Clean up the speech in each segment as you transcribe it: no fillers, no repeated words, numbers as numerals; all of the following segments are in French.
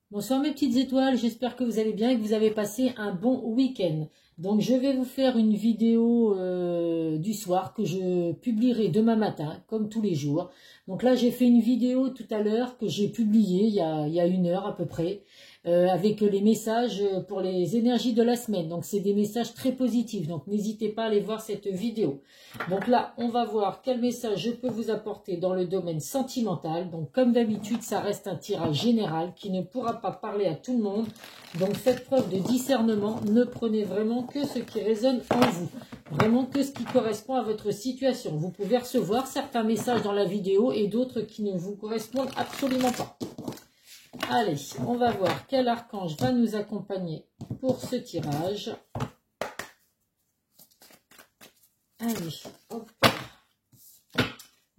Bonsoir mes petites étoiles, j'espère que vous allez bien et que vous avez passé un bon week-end. Donc je vais vous faire une vidéo du soir que je publierai demain matin, comme tous les jours. Donc là j'ai fait une vidéo tout à l'heure que j'ai publiée il y a 1 heure à peu près, avec les messages pour les énergies de la semaine. Donc c'est des messages très positifs, donc n'hésitez pas à aller voir cette vidéo. Donc là, on va voir quel message je peux vous apporter dans le domaine sentimental. Donc comme d'habitude, ça reste un tirage général qui ne pourra pas parler à tout le monde. Donc faites preuve de discernement, ne prenez vraiment que ce qui résonne en vous. Vraiment que ce qui correspond à votre situation. Vous pouvez recevoir certains messages dans la vidéo et d'autres qui ne vous correspondent absolument pas. Allez, on va voir quel archange va nous accompagner pour ce tirage. Allez, hop.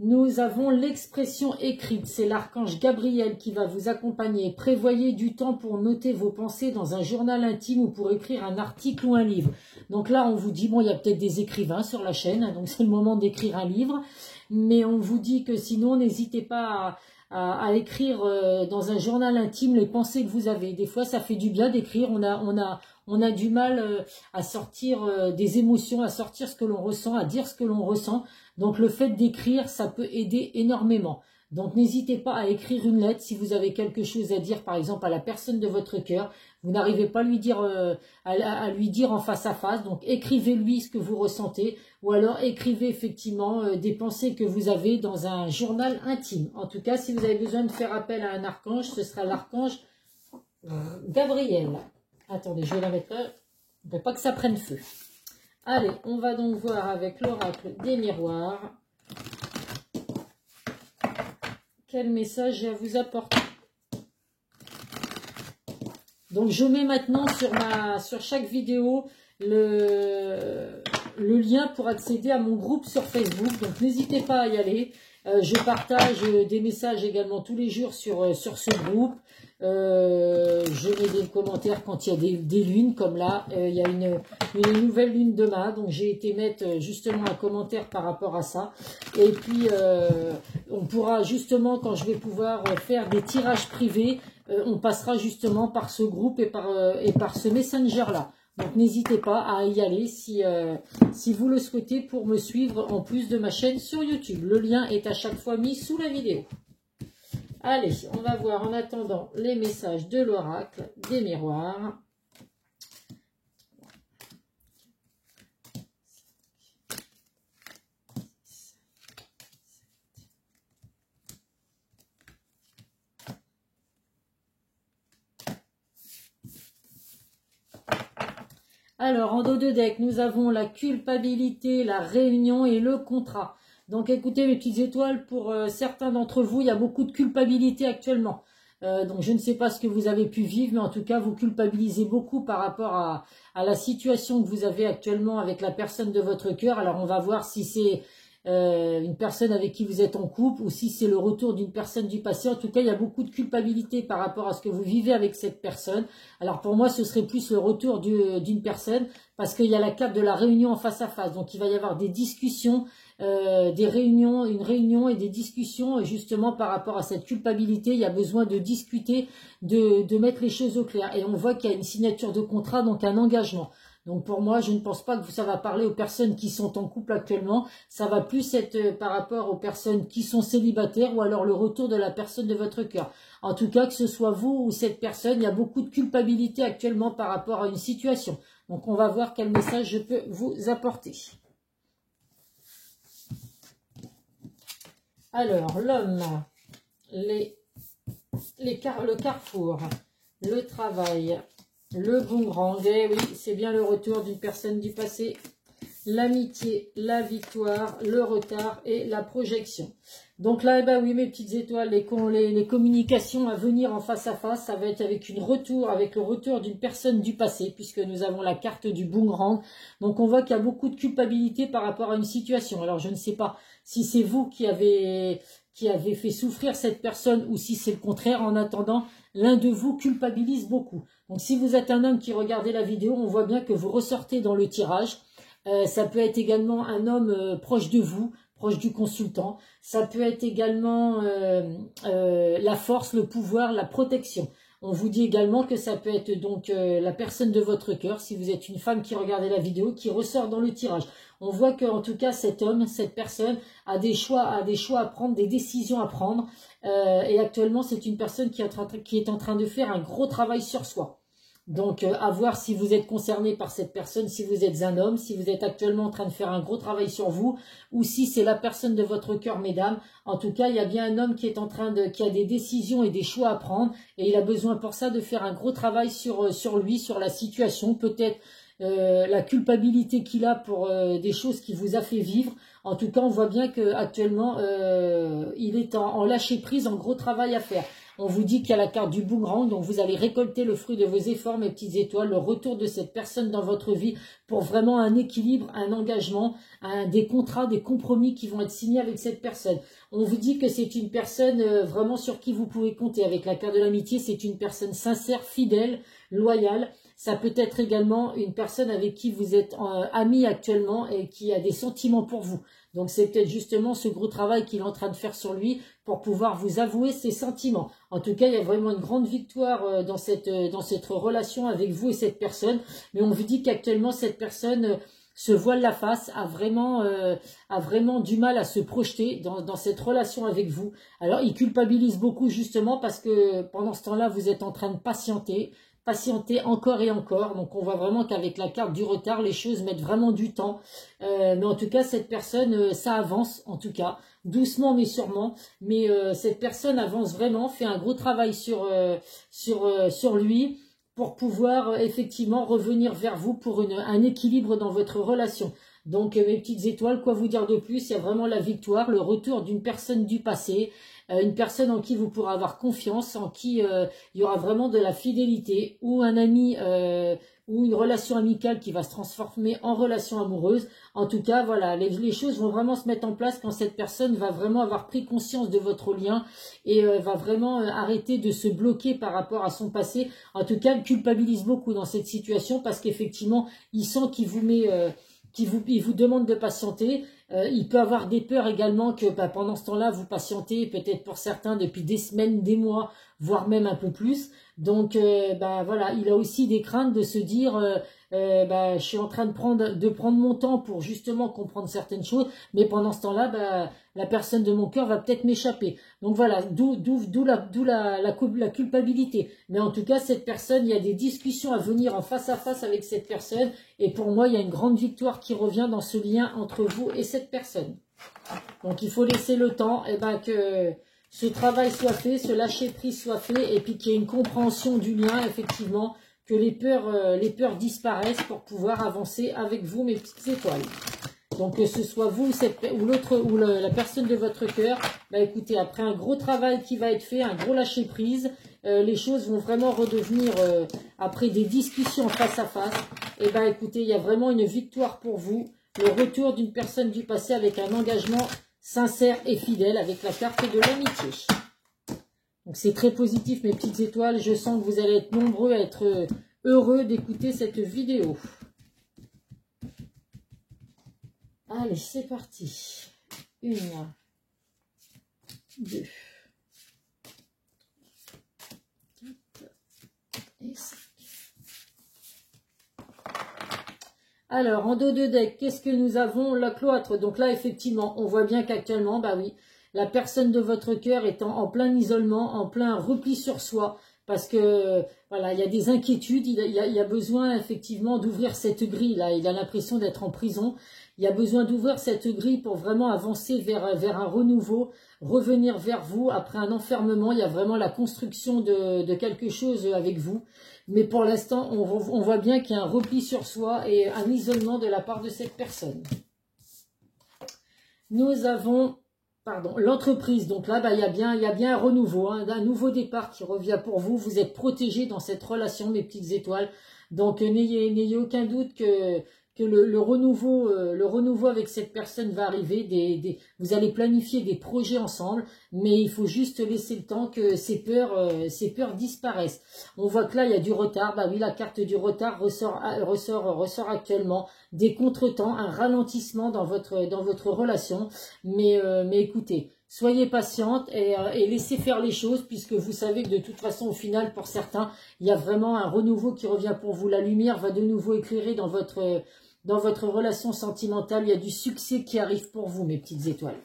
Nous avons l'expression écrite, c'est l'archange Gabriel qui va vous accompagner. Prévoyez du temps pour noter vos pensées dans un journal intime ou pour écrire un article ou un livre. Donc là, on vous dit, bon, il y a peut-être des écrivains sur la chaîne, hein, donc c'est le moment d'écrire un livre. Mais on vous dit que sinon, n'hésitez pas à écrire dans un journal intime les pensées que vous avez. Des fois, ça fait du bien d'écrire, on a du mal à sortir des émotions, à sortir ce que l'on ressent, à dire ce que l'on ressent. Donc le fait d'écrire, ça peut aider énormément. Donc n'hésitez pas à écrire une lettre si vous avez quelque chose à dire, par exemple à la personne de votre cœur. Vous n'arrivez pas à lui dire, à lui dire en face à face. Donc écrivez-lui ce que vous ressentez, ou alors écrivez effectivement des pensées que vous avez dans un journal intime. En tout cas, si vous avez besoin de faire appel à un archange, ce sera l'archange Gabriel. Attendez, je vais la mettre là. Il ne faut pas que ça prenne feu. Allez, on va donc voir avec l'oracle des miroirs quel message j'ai à vous apporter. Donc je mets maintenant sur chaque vidéo le lien pour accéder à mon groupe sur Facebook. Donc n'hésitez pas à y aller. Je partage des messages également tous les jours sur ce groupe. Je mets des commentaires quand il y a des lunes, comme là, il y a une nouvelle lune demain, donc j'ai été mettre justement un commentaire par rapport à ça. Et puis, on pourra justement, quand je vais pouvoir faire des tirages privés, on passera justement par ce groupe et par ce messenger-là. Donc n'hésitez pas à y aller si vous le souhaitez pour me suivre en plus de ma chaîne sur YouTube. Le lien est à chaque fois mis sous la vidéo. Allez, on va voir en attendant les messages de l'oracle des miroirs. Alors, en dos de deck, nous avons la culpabilité, la réunion et le contrat. Donc écoutez mes petites étoiles, pour certains d'entre vous, il y a beaucoup de culpabilité actuellement. Donc je ne sais pas ce que vous avez pu vivre, mais en tout cas vous culpabilisez beaucoup par rapport à la situation que vous avez actuellement avec la personne de votre cœur. Alors on va voir si c'est une personne avec qui vous êtes en couple ou si c'est le retour d'une personne du passé. En tout cas, il y a beaucoup de culpabilité par rapport à ce que vous vivez avec cette personne. Alors pour moi, ce serait plus le retour d'une personne parce qu'il y a la carte de la réunion en face à face. Donc il va y avoir des discussions, une réunion et des discussions justement par rapport à cette culpabilité. Il y a besoin de discuter, de mettre les choses au clair. Et on voit qu'il y a une signature de contrat, donc un engagement. Donc pour moi, je ne pense pas que ça va parler aux personnes qui sont en couple actuellement. Ça va plus être par rapport aux personnes qui sont célibataires ou alors le retour de la personne de votre cœur. En tout cas, que ce soit vous ou cette personne, il y a beaucoup de culpabilité actuellement par rapport à une situation. Donc on va voir quel message je peux vous apporter. Alors, l'homme, le carrefour, le travail, le boomerang, eh oui, c'est bien le retour d'une personne du passé, l'amitié, la victoire, le retard et la projection. Donc là, eh ben oui, mes petites étoiles, les communications à venir en face à face, ça va être avec le retour d'une personne du passé, puisque nous avons la carte du boomerang. Donc on voit qu'il y a beaucoup de culpabilité par rapport à une situation. Alors je ne sais pas si c'est vous qui avez fait souffrir cette personne ou si c'est le contraire. En attendant, l'un de vous culpabilise beaucoup. Donc si vous êtes un homme qui regardez la vidéo, on voit bien que vous ressortez dans le tirage. Ça peut être également un homme proche de vous, proche du consultant. Ça peut être également la force, le pouvoir, la protection. On vous dit également que ça peut être donc la personne de votre cœur, si vous êtes une femme qui regardait la vidéo, qui ressort dans le tirage. On voit que en tout cas cet homme, cette personne a des choix à prendre, des décisions à prendre. Et actuellement, c'est une personne qui est en train de faire un gros travail sur soi. Donc, à voir si vous êtes concerné par cette personne, si vous êtes un homme, si vous êtes actuellement en train de faire un gros travail sur vous, ou si c'est la personne de votre cœur, mesdames. En tout cas, il y a bien un homme qui est qui a des décisions et des choix à prendre, et il a besoin pour ça de faire un gros travail sur lui, sur la situation, peut-être la culpabilité qu'il a pour des choses qu'il vous a fait vivre. En tout cas, on voit bien que actuellement, il est en lâcher prise, en gros travail à faire. On vous dit qu'il y a la carte du boomerang, donc vous allez récolter le fruit de vos efforts, mes petites étoiles, le retour de cette personne dans votre vie pour vraiment un équilibre, un engagement, des contrats, des compromis qui vont être signés avec cette personne. On vous dit que c'est une personne vraiment sur qui vous pouvez compter. Avec la carte de l'amitié, c'est une personne sincère, fidèle, loyale. Ça peut être également une personne avec qui vous êtes amis actuellement et qui a des sentiments pour vous. Donc c'est peut-être justement ce gros travail qu'il est en train de faire sur lui pour pouvoir vous avouer ses sentiments. En tout cas, il y a vraiment une grande victoire dans cette relation avec vous et cette personne. Mais on vous dit qu'actuellement, cette personne se voile la face, a vraiment du mal à se projeter dans cette relation avec vous. Alors, il culpabilise beaucoup justement parce que pendant ce temps-là, vous êtes en train de patienter encore et encore. Donc on voit vraiment qu'avec la carte du retard, les choses mettent vraiment du temps. Mais en tout cas, cette personne, ça avance en tout cas, doucement mais sûrement. Mais cette personne avance vraiment, fait un gros travail sur lui pour pouvoir effectivement revenir vers vous pour un équilibre dans votre relation. Donc mes petites étoiles, quoi vous dire de plus? Il y a vraiment la victoire, le retour d'une personne du passé, une personne en qui vous pourrez avoir confiance, en qui il y aura vraiment de la fidélité, ou un ami ou une relation amicale qui va se transformer en relation amoureuse. En tout cas, voilà, les choses vont vraiment se mettre en place quand cette personne va vraiment avoir pris conscience de votre lien et va vraiment arrêter de se bloquer par rapport à son passé. En tout cas, il culpabilise beaucoup dans cette situation parce qu'effectivement, il sent qu'il vous met... il vous demande de patienter. Il peut avoir des peurs également que pendant ce temps-là, vous patientez, peut-être pour certains depuis des semaines, des mois, voire même un peu plus. Donc, voilà, il a aussi des craintes de se dire, je suis en train de prendre mon temps pour justement comprendre certaines choses, mais pendant ce temps-là, la personne de mon cœur va peut-être m'échapper. Donc voilà, d'où la culpabilité. Mais en tout cas, cette personne, il y a des discussions à venir en face à face avec cette personne, et pour moi, il y a une grande victoire qui revient dans ce lien entre vous et cette personne. Donc il faut laisser le temps, que ce travail soit fait, ce lâcher prise soit fait, et puis qu'il y ait une compréhension du lien, effectivement, que les peurs disparaissent pour pouvoir avancer avec vous, mes petites étoiles. Donc que ce soit vous ou la personne de votre cœur, écoutez, après un gros travail qui va être fait, un gros lâcher prise, les choses vont vraiment redevenir, après des discussions face à face, écoutez, il y a vraiment une victoire pour vous, le retour d'une personne du passé avec un engagement sincère et fidèle avec la carte de l'amitié. Donc c'est très positif, mes petites étoiles. Je sens que vous allez être nombreux à être heureux d'écouter cette vidéo. Allez, c'est parti. 1, 2, 4 et 5. Alors, en dos de deck, qu'est-ce que nous avons? La cloître. Donc là, effectivement, on voit bien qu'actuellement, oui, la personne de votre cœur est en plein isolement, en plein repli sur soi, parce que, voilà, il y a des inquiétudes, il y a besoin, effectivement, d'ouvrir cette grille-là. Il a l'impression d'être en prison. Il y a besoin d'ouvrir cette grille pour vraiment avancer vers un renouveau, revenir vers vous après un enfermement. Il y a vraiment la construction de quelque chose avec vous. Mais pour l'instant, on voit bien qu'il y a un repli sur soi et un isolement de la part de cette personne. Nous avons, l'entreprise. Donc là, il y a bien un renouveau, un nouveau départ qui revient pour vous. Vous êtes protégés dans cette relation, mes petites étoiles. Donc n'ayez aucun doute que le renouveau avec cette personne va arriver, vous allez planifier des projets ensemble, mais il faut juste laisser le temps que ces peurs disparaissent. On voit que là, il y a du retard, oui, la carte du retard ressort actuellement, des contretemps, un ralentissement dans votre relation, mais écoutez, Soyez patiente et laissez faire les choses, puisque vous savez que de toute façon, au final, pour certains, il y a vraiment un renouveau qui revient pour vous. La lumière va de nouveau éclairer dans votre relation sentimentale. Il y a du succès qui arrive pour vous, mes petites étoiles.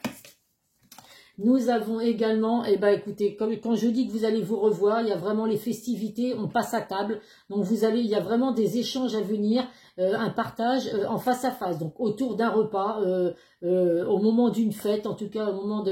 Nous avons également, écoutez, quand je dis que vous allez vous revoir, il y a vraiment les festivités, on passe à table. Donc il y a vraiment des échanges à venir, un partage en face à face. Donc autour d'un repas, au moment d'une fête, en tout cas au moment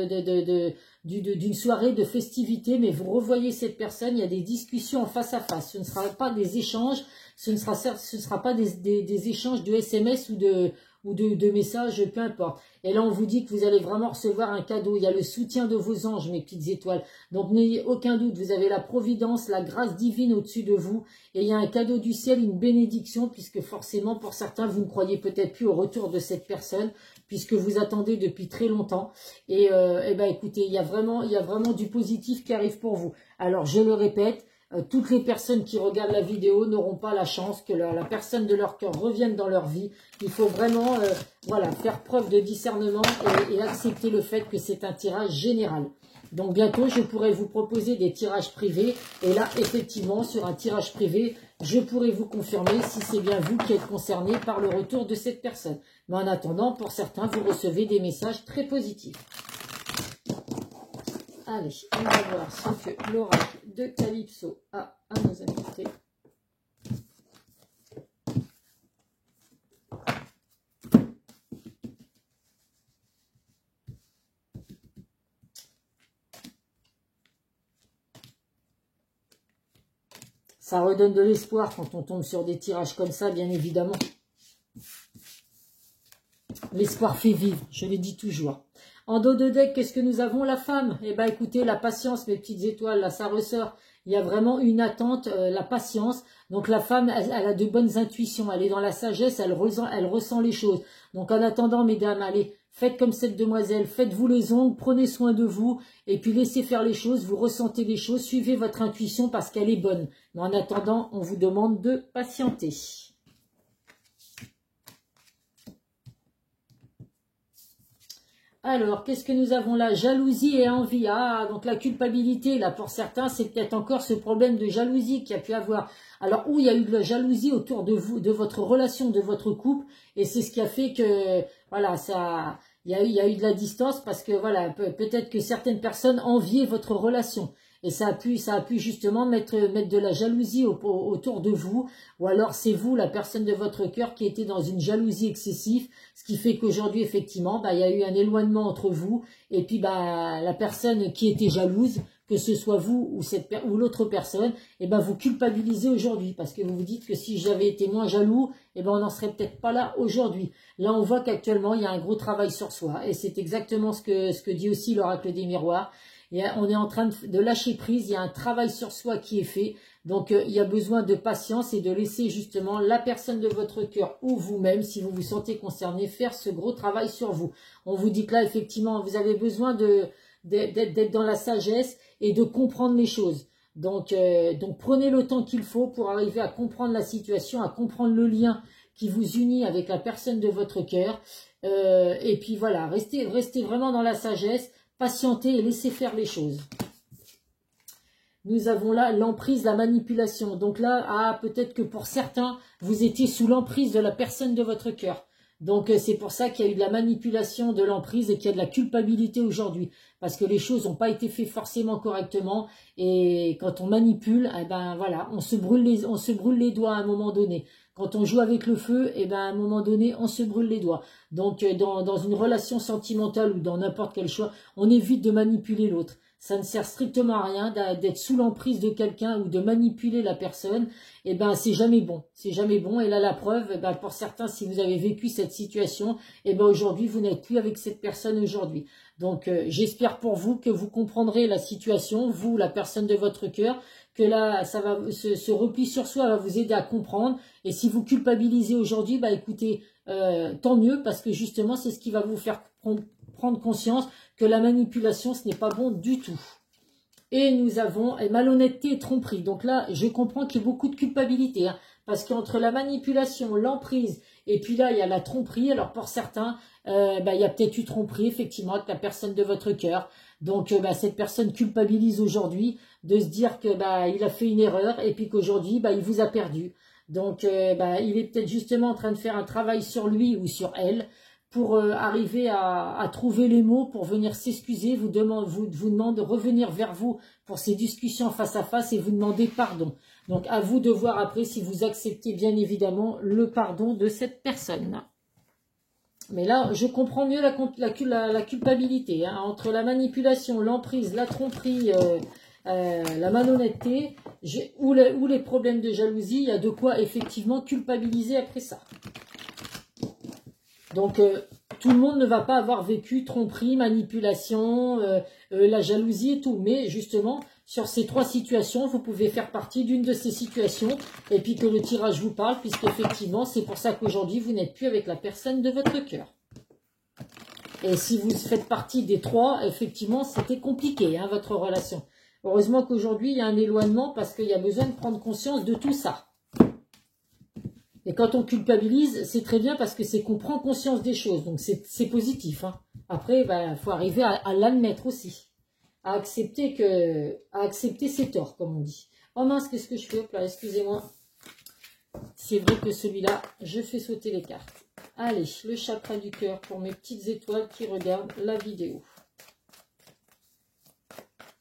d'une soirée de festivité, mais vous revoyez cette personne, il y a des discussions en face à face. Ce ne sera pas des échanges, ce ne sera pas des échanges de SMS ou de messages, peu importe. Et là, on vous dit que vous allez vraiment recevoir un cadeau. Il y a le soutien de vos anges, mes petites étoiles. Donc, n'ayez aucun doute, vous avez la providence, la grâce divine au-dessus de vous. Et il y a un cadeau du ciel, une bénédiction, puisque forcément, pour certains, vous ne croyez peut-être plus au retour de cette personne, puisque vous attendez depuis très longtemps. Et écoutez, il y a vraiment du positif qui arrive pour vous. Alors, je le répète, toutes les personnes qui regardent la vidéo n'auront pas la chance que la personne de leur cœur revienne dans leur vie. Il faut vraiment faire preuve de discernement et accepter le fait que c'est un tirage général. Donc bientôt, je pourrai vous proposer des tirages privés. Et là, effectivement, sur un tirage privé, je pourrai vous confirmer si c'est bien vous qui êtes concerné par le retour de cette personne. Mais en attendant, pour certains, vous recevez des messages très positifs. Allez, on va voir ce que l'oracle de Calypso a à nous apporter. Ça redonne de l'espoir quand on tombe sur des tirages comme ça, bien évidemment. L'espoir fait vivre, je l'ai dit toujours. En dos de deck, qu'est-ce que nous avons? La femme. Eh bien, écoutez, la patience, mes petites étoiles, là, ça ressort. Il y a vraiment une attente, la patience. Donc, la femme, elle a de bonnes intuitions. Elle est dans la sagesse, elle ressent les choses. Donc, en attendant, mesdames, allez, faites comme cette demoiselle. Faites-vous les ongles, prenez soin de vous. Et puis, laissez faire les choses. Vous ressentez les choses. Suivez votre intuition parce qu'elle est bonne. Mais en attendant, on vous demande de patienter. Alors, qu'est-ce que nous avons là? Jalousie et envie. Ah, donc la culpabilité, là, pour certains, c'est peut-être encore ce problème de jalousie qu'il y a pu avoir. Alors, où il y a eu de la jalousie autour de vous, de votre relation, de votre couple, et c'est ce qui a fait que, voilà, il y a eu de la distance parce que, voilà, peut-être que certaines personnes enviaient votre relation. Et ça a pu justement mettre de la jalousie autour de vous, ou alors c'est vous, la personne de votre cœur, qui était dans une jalousie excessive, ce qui fait qu'aujourd'hui, effectivement, il y a eu un éloignement entre vous, et puis la personne qui était jalouse, que ce soit vous ou l'autre personne, vous culpabilisez aujourd'hui, parce que vous vous dites que si j'avais été moins jaloux, on n'en serait peut-être pas là aujourd'hui. Là, on voit qu'actuellement, il y a un gros travail sur soi, et c'est exactement ce que dit aussi l'oracle des miroirs. On est en train de lâcher prise, il y a un travail sur soi qui est fait. Donc, il y a besoin de patience et de laisser justement la personne de votre cœur ou vous-même, si vous vous sentez concerné, faire ce gros travail sur vous. On vous dit que là, effectivement, vous avez besoin d'être dans la sagesse et de comprendre les choses. Donc prenez le temps qu'il faut pour arriver à comprendre la situation, à comprendre le lien qui vous unit avec la personne de votre cœur. Et puis voilà, restez vraiment dans la sagesse. Patienter et laisser faire les choses. Nous avons là l'emprise, la manipulation. Donc là, peut-être que pour certains, vous étiez sous l'emprise de la personne de votre cœur. Donc c'est pour ça qu'il y a eu de la manipulation, de l'emprise et qu'il y a de la culpabilité aujourd'hui. Parce que les choses n'ont pas été faites forcément correctement. Et quand on manipule, voilà, on se brûle les doigts à un moment donné. Quand on joue avec le feu, à un moment donné, on se brûle les doigts. Donc, dans une relation sentimentale ou dans n'importe quel choix, on évite de manipuler l'autre. Ça ne sert strictement à rien d'être sous l'emprise de quelqu'un ou de manipuler la personne. C'est jamais bon. C'est jamais bon. Et là, la preuve, pour certains, si vous avez vécu cette situation, aujourd'hui, vous n'êtes plus avec cette personne aujourd'hui. Donc, j'espère pour vous que vous comprendrez la situation, vous, la personne de votre cœur, que là, ça va, ce repli sur soi va vous aider à comprendre. Et si vous culpabilisez aujourd'hui, écoutez, tant mieux, parce que justement, c'est ce qui va vous faire prendre conscience que la manipulation, ce n'est pas bon du tout. Et nous avons malhonnêteté et tromperie. Donc là, je comprends qu'il y a beaucoup de culpabilité. Hein, parce qu'entre la manipulation, l'emprise, et puis là, il y a la tromperie. Alors pour certains, il y a peut-être eu tromperie, effectivement, avec la personne de votre cœur. Donc cette personne culpabilise aujourd'hui de se dire que il a fait une erreur et puis qu'aujourd'hui, il vous a perdu. Donc il est peut-être justement en train de faire un travail sur lui ou sur elle pour arriver à trouver les mots pour venir s'excuser, vous demande de revenir vers vous pour ces discussions face à face et vous demander pardon. Donc à vous de voir après si vous acceptez bien évidemment le pardon de cette personne. Mais là, je comprends mieux la culpabilité, hein, entre la manipulation, l'emprise, la tromperie, la malhonnêteté ou les problèmes de jalousie, il y a de quoi effectivement culpabiliser après ça. Donc, tout le monde ne va pas avoir vécu tromperie, manipulation, la jalousie et tout. Mais justement, sur ces 3 situations, vous pouvez faire partie d'une de ces situations et puis que le tirage vous parle, puisqu'effectivement, c'est pour ça qu'aujourd'hui, vous n'êtes plus avec la personne de votre cœur. Et si vous faites partie des 3, effectivement, c'était compliqué, hein, votre relation. Heureusement qu'aujourd'hui, il y a un éloignement parce qu'il y a besoin de prendre conscience de tout ça. Et quand on culpabilise, c'est très bien parce que c'est qu'on prend conscience des choses. Donc, c'est positif. Hein. Après, faut arriver à l'admettre aussi. À accepter ses torts, comme on dit. Oh mince, qu'est-ce que je fais? Hop là, excusez-moi. C'est vrai que celui-là, je fais sauter les cartes. Allez, le chakra du cœur pour mes petites étoiles qui regardent la vidéo.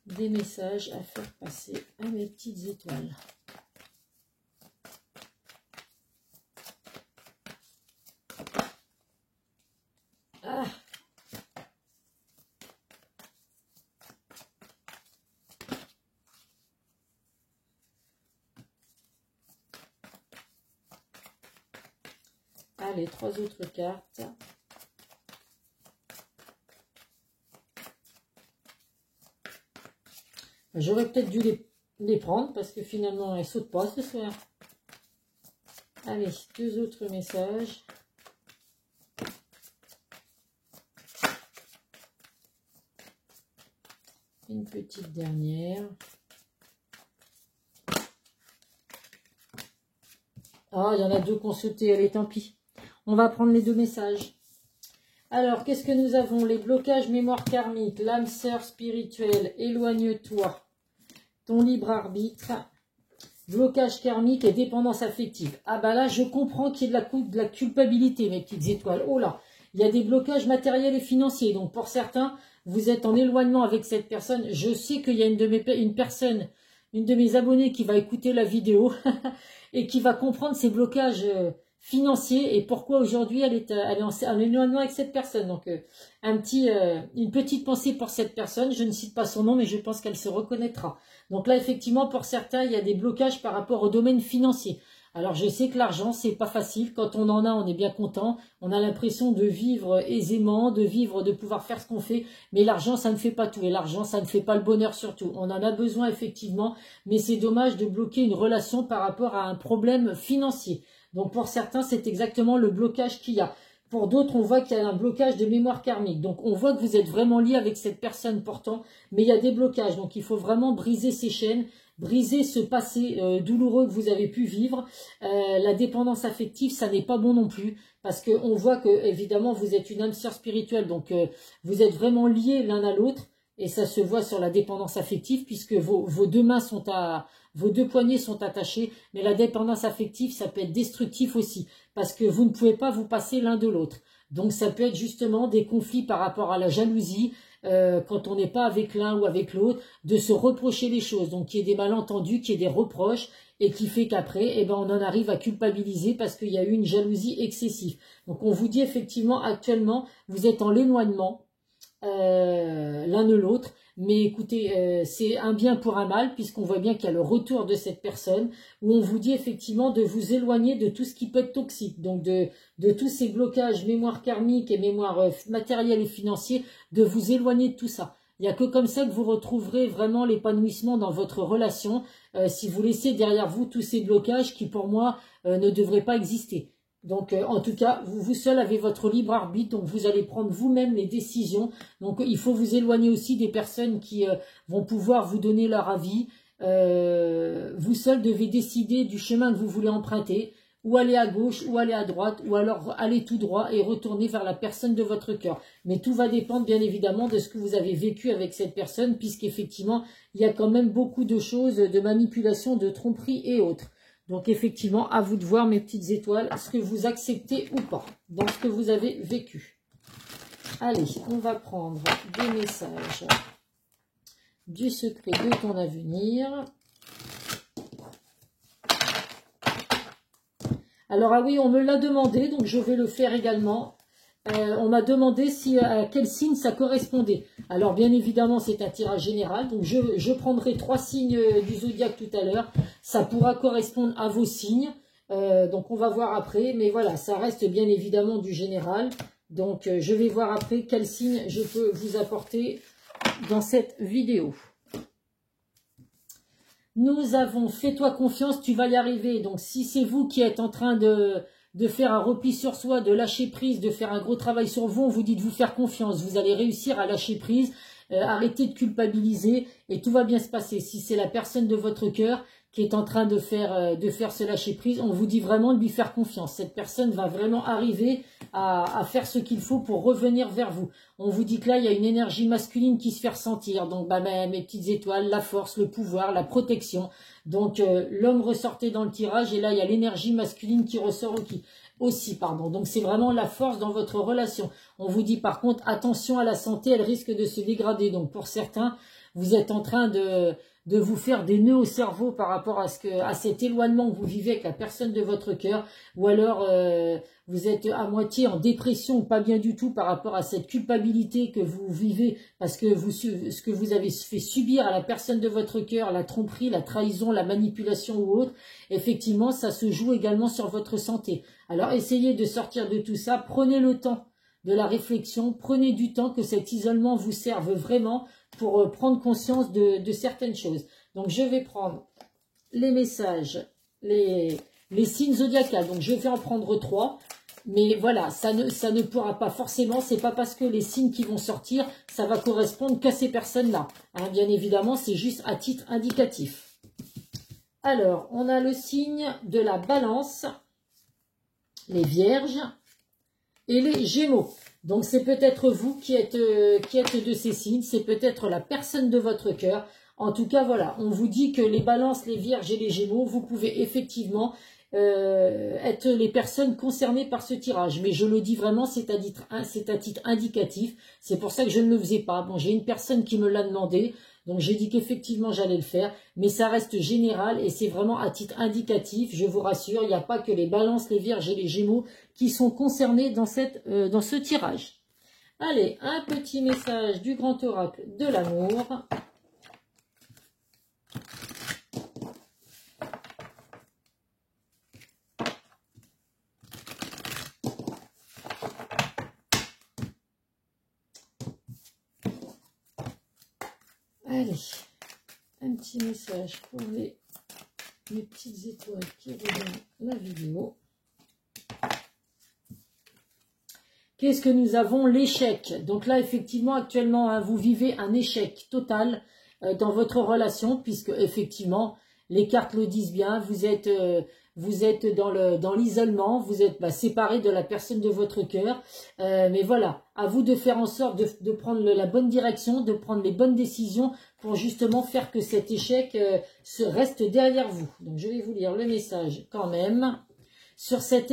Des messages à faire passer à mes petites étoiles. Ah. Allez, 3 autres cartes. J'aurais peut-être dû les prendre parce que finalement, elles ne sautent pas ce soir. Allez, 2 autres messages. Une petite dernière. Ah, il y en a 2 qui ont sauté. Allez, tant pis. On va prendre les 2 messages. Alors, qu'est-ce que nous avons? Les blocages mémoire karmique, l'âme sœur spirituelle, éloigne-toi, ton libre arbitre, blocage karmique et dépendance affective. Ah là, je comprends qu'il y ait de la culpabilité, mes petites étoiles. Oh là, il y a des blocages matériels et financiers. Donc, pour certains, vous êtes en éloignement avec cette personne. Je sais qu'il y a une de mes abonnées qui va écouter la vidéo et qui va comprendre ces blocages financiers et pourquoi aujourd'hui elle est en éloignement avec cette personne. Donc, une petite pensée pour cette personne. Je ne cite pas son nom, mais je pense qu'elle se reconnaîtra. Donc là, effectivement, pour certains, il y a des blocages par rapport au domaine financier. Alors, je sais que l'argent, c'est pas facile. Quand on en a, on est bien content. On a l'impression de vivre aisément, de pouvoir faire ce qu'on fait. Mais l'argent, ça ne fait pas tout. Et l'argent, ça ne fait pas le bonheur surtout. On en a besoin, effectivement. Mais c'est dommage de bloquer une relation par rapport à un problème financier. Donc, pour certains, c'est exactement le blocage qu'il y a. Pour d'autres, on voit qu'il y a un blocage de mémoire karmique. Donc, on voit que vous êtes vraiment lié avec cette personne pourtant, mais il y a des blocages. Donc, il faut vraiment briser ces chaînes, briser ce passé douloureux que vous avez pu vivre. La dépendance affective, ça n'est pas bon non plus, parce qu'on voit que, évidemment, vous êtes une âme sœur spirituelle. Donc, vous êtes vraiment liés l'un à l'autre. Et ça se voit sur la dépendance affective, puisque vos 2 mains vos 2 poignets sont attachés, mais la dépendance affective, ça peut être destructif aussi, parce que vous ne pouvez pas vous passer l'un de l'autre. Donc ça peut être justement des conflits par rapport à la jalousie, quand on n'est pas avec l'un ou avec l'autre, de se reprocher les choses, donc qu'il y ait des malentendus, qu'il y ait des reproches, et qui fait qu'après, on en arrive à culpabiliser parce qu'il y a eu une jalousie excessive. Donc on vous dit effectivement, actuellement, vous êtes en éloignement, l'un de l'autre, mais écoutez, c'est un bien pour un mal, puisqu'on voit bien qu'il y a le retour de cette personne, où on vous dit effectivement de vous éloigner de tout ce qui peut être toxique, donc de tous ces blocages mémoire karmique et mémoire matérielle et financier, de vous éloigner de tout ça. Il n'y a que comme ça que vous retrouverez vraiment l'épanouissement dans votre relation, si vous laissez derrière vous tous ces blocages qui pour moi ne devraient pas exister. Donc, en tout cas, vous seul avez votre libre arbitre, donc vous allez prendre vous-même les décisions. Donc, il faut vous éloigner aussi des personnes qui vont pouvoir vous donner leur avis. Vous seul devez décider du chemin que vous voulez emprunter, ou aller à gauche, ou aller à droite, ou alors aller tout droit et retourner vers la personne de votre cœur. Mais tout va dépendre, bien évidemment, de ce que vous avez vécu avec cette personne, puisqu'effectivement, il y a quand même beaucoup de choses, de manipulation, de tromperie et autres. Donc effectivement, à vous de voir, mes petites étoiles, ce que vous acceptez ou pas dans ce que vous avez vécu. Allez, on va prendre des messages du secret de ton avenir. Alors, ah oui, on me l'a demandé, donc je vais le faire également. On m'a demandé à quel signe ça correspondait. Alors, bien évidemment, c'est un tirage général. Donc, je prendrai 3 signes du zodiaque tout à l'heure. Ça pourra correspondre à vos signes. Donc, on va voir après. Mais voilà, ça reste bien évidemment du général. Donc, je vais voir après quel signe je peux vous apporter dans cette vidéo. Nous avons « Fais-toi confiance, tu vas y arriver ». Donc, si c'est vous qui êtes en train de faire un repli sur soi, de lâcher prise, de faire un gros travail sur vous, on vous dit de vous faire confiance. Vous allez réussir à lâcher prise, arrêter de culpabiliser et tout va bien se passer. Si c'est la personne de votre cœur qui est en train de faire ce lâcher prise, on vous dit vraiment de lui faire confiance. Cette personne va vraiment arriver à faire ce qu'il faut pour revenir vers vous. On vous dit que là, il y a une énergie masculine qui se fait ressentir. Donc, mes petites étoiles, la force, le pouvoir, la protection. Donc, l'homme ressortait dans le tirage et là, il y a l'énergie masculine qui ressort aussi. Donc, c'est vraiment la force dans votre relation. On vous dit par contre, attention à la santé, elle risque de se dégrader. Donc, pour certains, vous êtes en train de vous faire des nœuds au cerveau par rapport à cet éloignement que vous vivez avec la personne de votre cœur, ou alors vous êtes à moitié en dépression ou pas bien du tout par rapport à cette culpabilité que vous vivez parce que ce que vous avez fait subir à la personne de votre cœur, la tromperie, la trahison, la manipulation ou autre, effectivement ça se joue également sur votre santé. Alors essayez de sortir de tout ça, prenez le temps de la réflexion, prenez du temps que cet isolement vous serve vraiment pour prendre conscience de certaines choses. Donc, je vais prendre les messages, les signes zodiacales. Donc, je vais en prendre 3. Mais voilà, ça ne pourra pas forcément, c'est pas parce que les signes qui vont sortir, ça va correspondre qu'à ces personnes-là. Hein, bien évidemment, c'est juste à titre indicatif. Alors, on a le signe de la balance, les vierges et les gémeaux. Donc, c'est peut-être vous qui êtes de ces signes, c'est peut-être la personne de votre cœur. En tout cas, voilà, on vous dit que les balances, les vierges et les gémeaux, vous pouvez effectivement être les personnes concernées par ce tirage. Mais je le dis vraiment, c'est à titre indicatif. C'est pour ça que je ne le faisais pas. Bon, j'ai une personne qui me l'a demandé. Donc, j'ai dit qu'effectivement, j'allais le faire. Mais ça reste général et c'est vraiment à titre indicatif. Je vous rassure, il n'y a pas que les balances, les vierges et les gémeaux qui sont concernés dans ce tirage. Allez, un petit message du grand oracle de l'amour. Allez, un petit message pour mes petites étoiles qui regardent la vidéo. Qu'est-ce que nous avons? L'échec. Donc là, effectivement, actuellement, hein, vous vivez un échec total dans votre relation, puisque effectivement, les cartes le disent bien, vous êtes dans l'isolement, vous êtes séparé de la personne de votre cœur. Mais voilà, à vous de faire en sorte de prendre la bonne direction, de prendre les bonnes décisions pour justement faire que cet échec reste derrière vous. Donc je vais vous lire le message quand même. Sur cet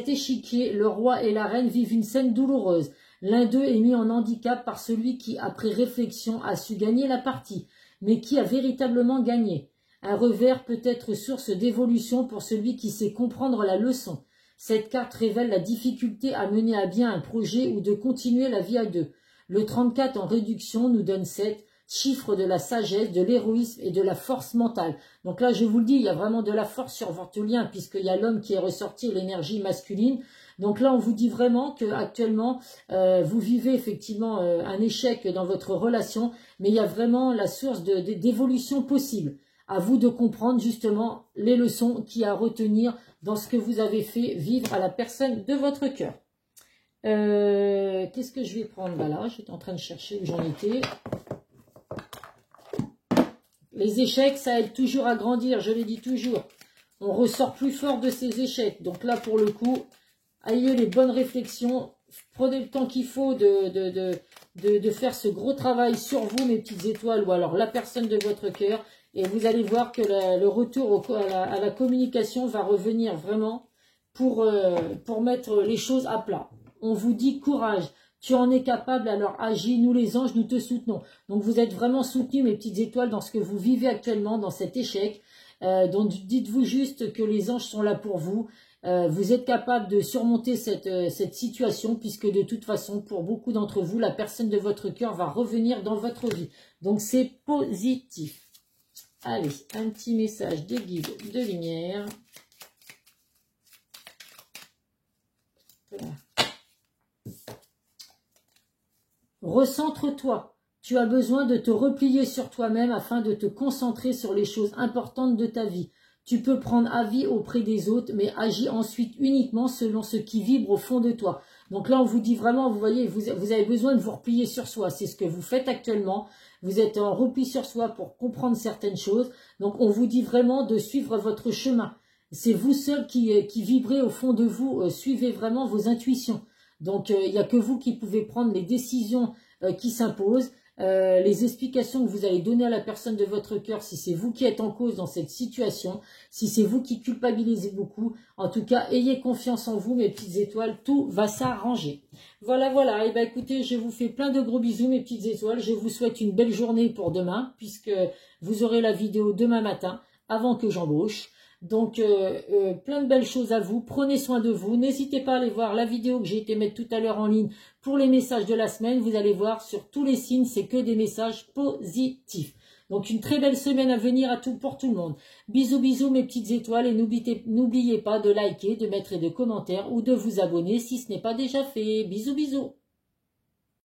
échiquier, le roi et la reine vivent une scène douloureuse. L'un d'eux est mis en handicap par celui qui, après réflexion, a su gagner la partie, mais qui a véritablement gagné. Un revers peut être source d'évolution pour celui qui sait comprendre la leçon. Cette carte révèle la difficulté à mener à bien un projet ou de continuer la vie à deux. Le 34 en réduction nous donne 7, chiffre de la sagesse, de l'héroïsme et de la force mentale. Donc là, je vous le dis, il y a vraiment de la force sur votre lien, puisqu'il y a l'homme qui est ressorti, l'énergie masculine. Donc là, on vous dit vraiment que actuellement, vous vivez effectivement un échec dans votre relation, mais il y a vraiment la source d'évolution possible. À vous de comprendre justement les leçons qu'il y a à retenir dans ce que vous avez fait vivre à la personne de votre cœur. Qu'est-ce que je vais prendre? Là, j'étais en train de chercher où j'en étais. Les échecs, ça aide toujours à grandir, je l'ai dit toujours. On ressort plus fort de ces échecs. Donc là, pour le coup, ayez les bonnes réflexions. Prenez le temps qu'il faut de faire ce gros travail sur vous, mes petites étoiles, ou alors la personne de votre cœur. Et vous allez voir que le retour à la communication va revenir vraiment pour mettre les choses à plat. On vous dit courage. Tu en es capable, alors agis, nous les anges, nous te soutenons. Donc vous êtes vraiment soutenus, mes petites étoiles, dans ce que vous vivez actuellement, dans cet échec. Donc dites-vous juste que les anges sont là pour vous. Vous êtes capable de surmonter cette situation, puisque de toute façon, pour beaucoup d'entre vous, la personne de votre cœur va revenir dans votre vie. Donc c'est positif. Allez, un petit message des guides de lumière. Voilà. Recentre-toi. Tu as besoin de te replier sur toi-même afin de te concentrer sur les choses importantes de ta vie. Tu peux prendre avis auprès des autres, mais agis ensuite uniquement selon ce qui vibre au fond de toi. Donc là, on vous dit vraiment, vous voyez, vous avez besoin de vous replier sur soi. C'est ce que vous faites actuellement. Vous êtes en repli sur soi pour comprendre certaines choses. Donc, on vous dit vraiment de suivre votre chemin. C'est vous seul qui vibrez au fond de vous. Suivez vraiment vos intuitions. Donc, il n'y a que vous qui pouvez prendre les décisions qui s'imposent, les explications que vous allez donner à la personne de votre cœur, si c'est vous qui êtes en cause dans cette situation, si c'est vous qui culpabilisez beaucoup. En tout cas, ayez confiance en vous, mes petites étoiles, tout va s'arranger. Voilà, voilà. Et ben écoutez, je vous fais plein de gros bisous, mes petites étoiles. Je vous souhaite une belle journée pour demain, puisque vous aurez la vidéo demain matin, avant que j'embauche. Donc, plein de belles choses à vous. Prenez soin de vous. N'hésitez pas à aller voir la vidéo que j'ai été mettre tout à l'heure en ligne pour les messages de la semaine. Vous allez voir, sur tous les signes, c'est que des messages positifs. Donc, une très belle semaine à venir pour tout le monde. Bisous, bisous, mes petites étoiles. Et n'oubliez pas de liker, de mettre des commentaires ou de vous abonner si ce n'est pas déjà fait. Bisous, bisous.